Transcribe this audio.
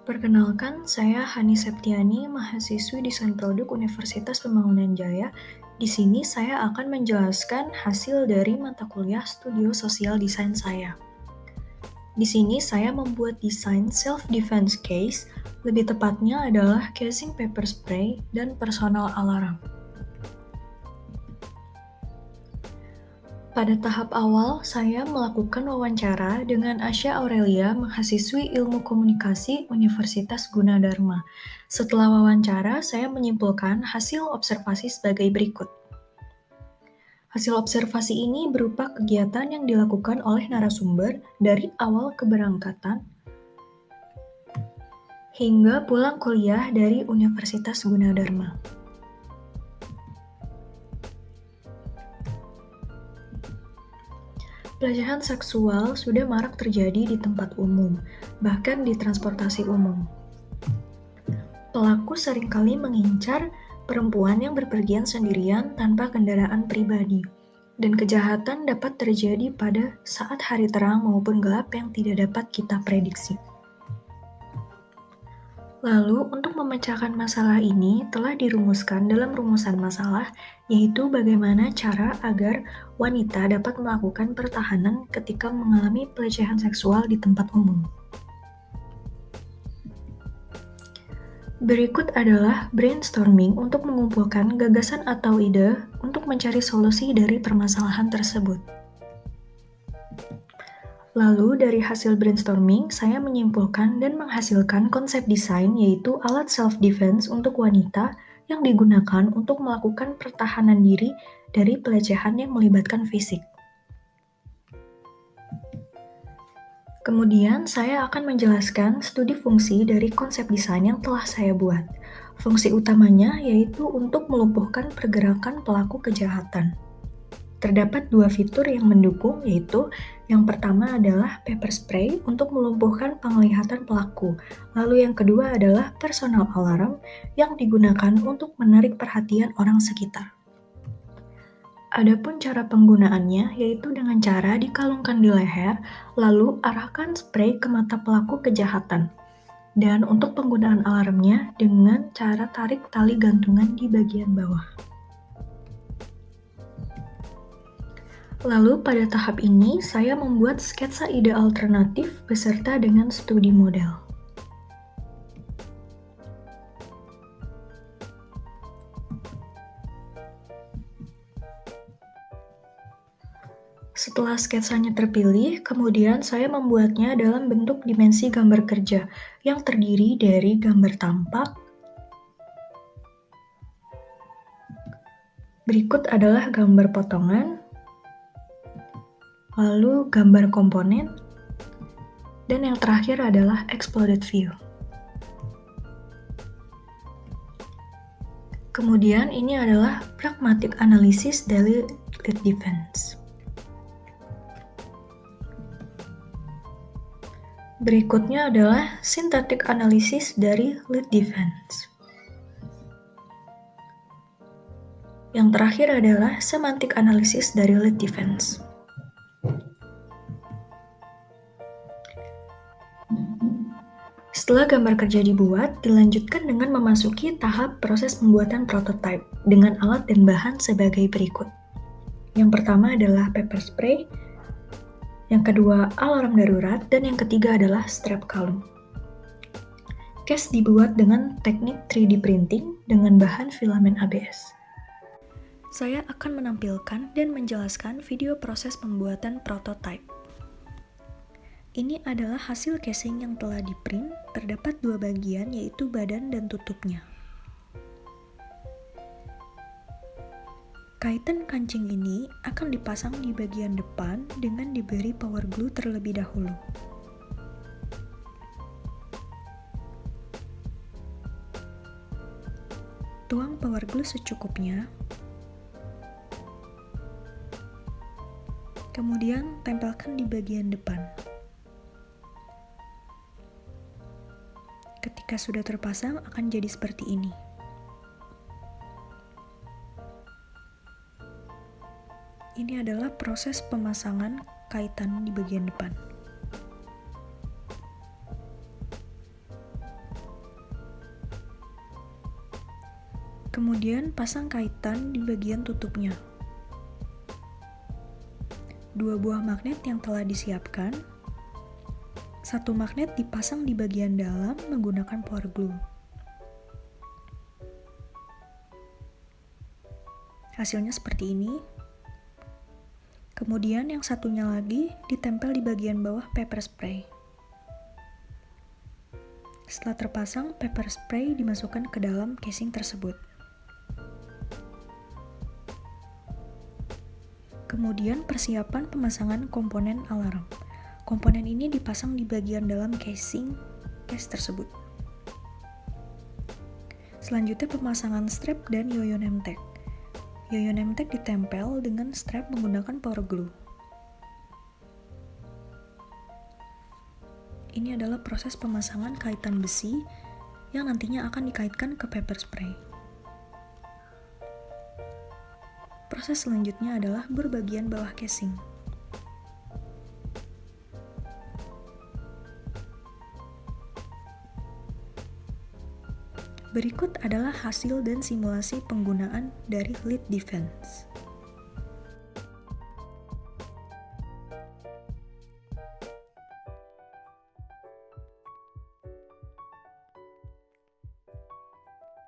Perkenalkan, saya Hani Septiani, mahasiswi Desain Produk Universitas Pembangunan Jaya. Di sini saya akan menjelaskan hasil dari mata kuliah Studio Sosial Desain saya. Di sini saya membuat desain self-defense case, lebih tepatnya adalah casing pepper spray dan personal alarm. Pada tahap awal, saya melakukan wawancara dengan Asya Aurelia, mahasiswi Ilmu Komunikasi Universitas Gunadarma. Setelah wawancara, saya menyimpulkan hasil observasi sebagai berikut. Hasil observasi ini berupa kegiatan yang dilakukan oleh narasumber dari awal keberangkatan hingga pulang kuliah dari Universitas Gunadarma. Pelecehan seksual sudah marak terjadi di tempat umum, bahkan di transportasi umum. Pelaku seringkali mengincar perempuan yang berpergian sendirian tanpa kendaraan pribadi, dan kejahatan dapat terjadi pada saat hari terang maupun gelap yang tidak dapat kita prediksi. Lalu, untuk memecahkan masalah ini telah dirumuskan dalam rumusan masalah, yaitu bagaimana cara agar wanita dapat melakukan pertahanan ketika mengalami pelecehan seksual di tempat umum. Berikut adalah brainstorming untuk mengumpulkan gagasan atau ide untuk mencari solusi dari permasalahan tersebut. Lalu, dari hasil brainstorming, saya menyimpulkan dan menghasilkan konsep desain yaitu alat self-defense untuk wanita yang digunakan untuk melakukan pertahanan diri dari pelecehan yang melibatkan fisik. Kemudian, saya akan menjelaskan studi fungsi dari konsep desain yang telah saya buat. Fungsi utamanya yaitu untuk melumpuhkan pergerakan pelaku kejahatan. Terdapat dua fitur yang mendukung, yaitu yang pertama adalah pepper spray untuk melumpuhkan penglihatan pelaku, lalu yang kedua adalah personal alarm yang digunakan untuk menarik perhatian orang sekitar. Adapun cara penggunaannya yaitu dengan cara dikalungkan di leher, lalu arahkan spray ke mata pelaku kejahatan. Dan untuk penggunaan alarmnya dengan cara tarik tali gantungan di bagian bawah. Lalu pada tahap ini, saya membuat sketsa ide alternatif beserta dengan studi model. Setelah sketsanya terpilih, kemudian saya membuatnya dalam bentuk dimensi gambar kerja yang terdiri dari gambar tampak. Berikut adalah gambar potongan, lalu gambar komponen, dan yang terakhir adalah exploded view. Kemudian ini adalah pragmatic analysis dari lead defense. Berikutnya adalah synthetic analysis dari lead defense. Yang terakhir adalah semantic analysis dari lead defense. Setelah gambar kerja dibuat, dilanjutkan dengan memasuki tahap proses pembuatan prototype dengan alat dan bahan sebagai berikut. Yang pertama adalah pepper spray, yang kedua alarm darurat, dan yang ketiga adalah strap kalung. Case dibuat dengan teknik 3D printing dengan bahan filamen ABS. Saya akan menampilkan dan menjelaskan video proses pembuatan prototype. Ini adalah hasil casing yang telah di-print, terdapat dua bagian yaitu badan dan tutupnya. Kaitan kancing ini akan dipasang di bagian depan dengan diberi power glue terlebih dahulu. Tuang power glue secukupnya. Kemudian tempelkan di bagian depan. Ketika sudah terpasang akan jadi seperti ini. Ini adalah proses pemasangan kaitan di bagian depan. Kemudian pasang kaitan di bagian tutupnya. 2 buah magnet yang telah disiapkan. 1 magnet dipasang di bagian dalam menggunakan power glue. Hasilnya seperti ini. Kemudian yang satunya lagi ditempel di bagian bawah pepper spray. Setelah terpasang, pepper spray dimasukkan ke dalam casing tersebut. Kemudian persiapan pemasangan komponen alarm. Komponen ini dipasang di bagian dalam casing case tersebut. Selanjutnya pemasangan strap dan yoyo name tag. Yoyo name tag ditempel dengan strap menggunakan power glue. Ini adalah proses pemasangan kaitan besi yang nantinya akan dikaitkan ke pepper spray. Proses selanjutnya adalah berbagian bawah casing. Berikut adalah hasil dan simulasi penggunaan dari lead defense.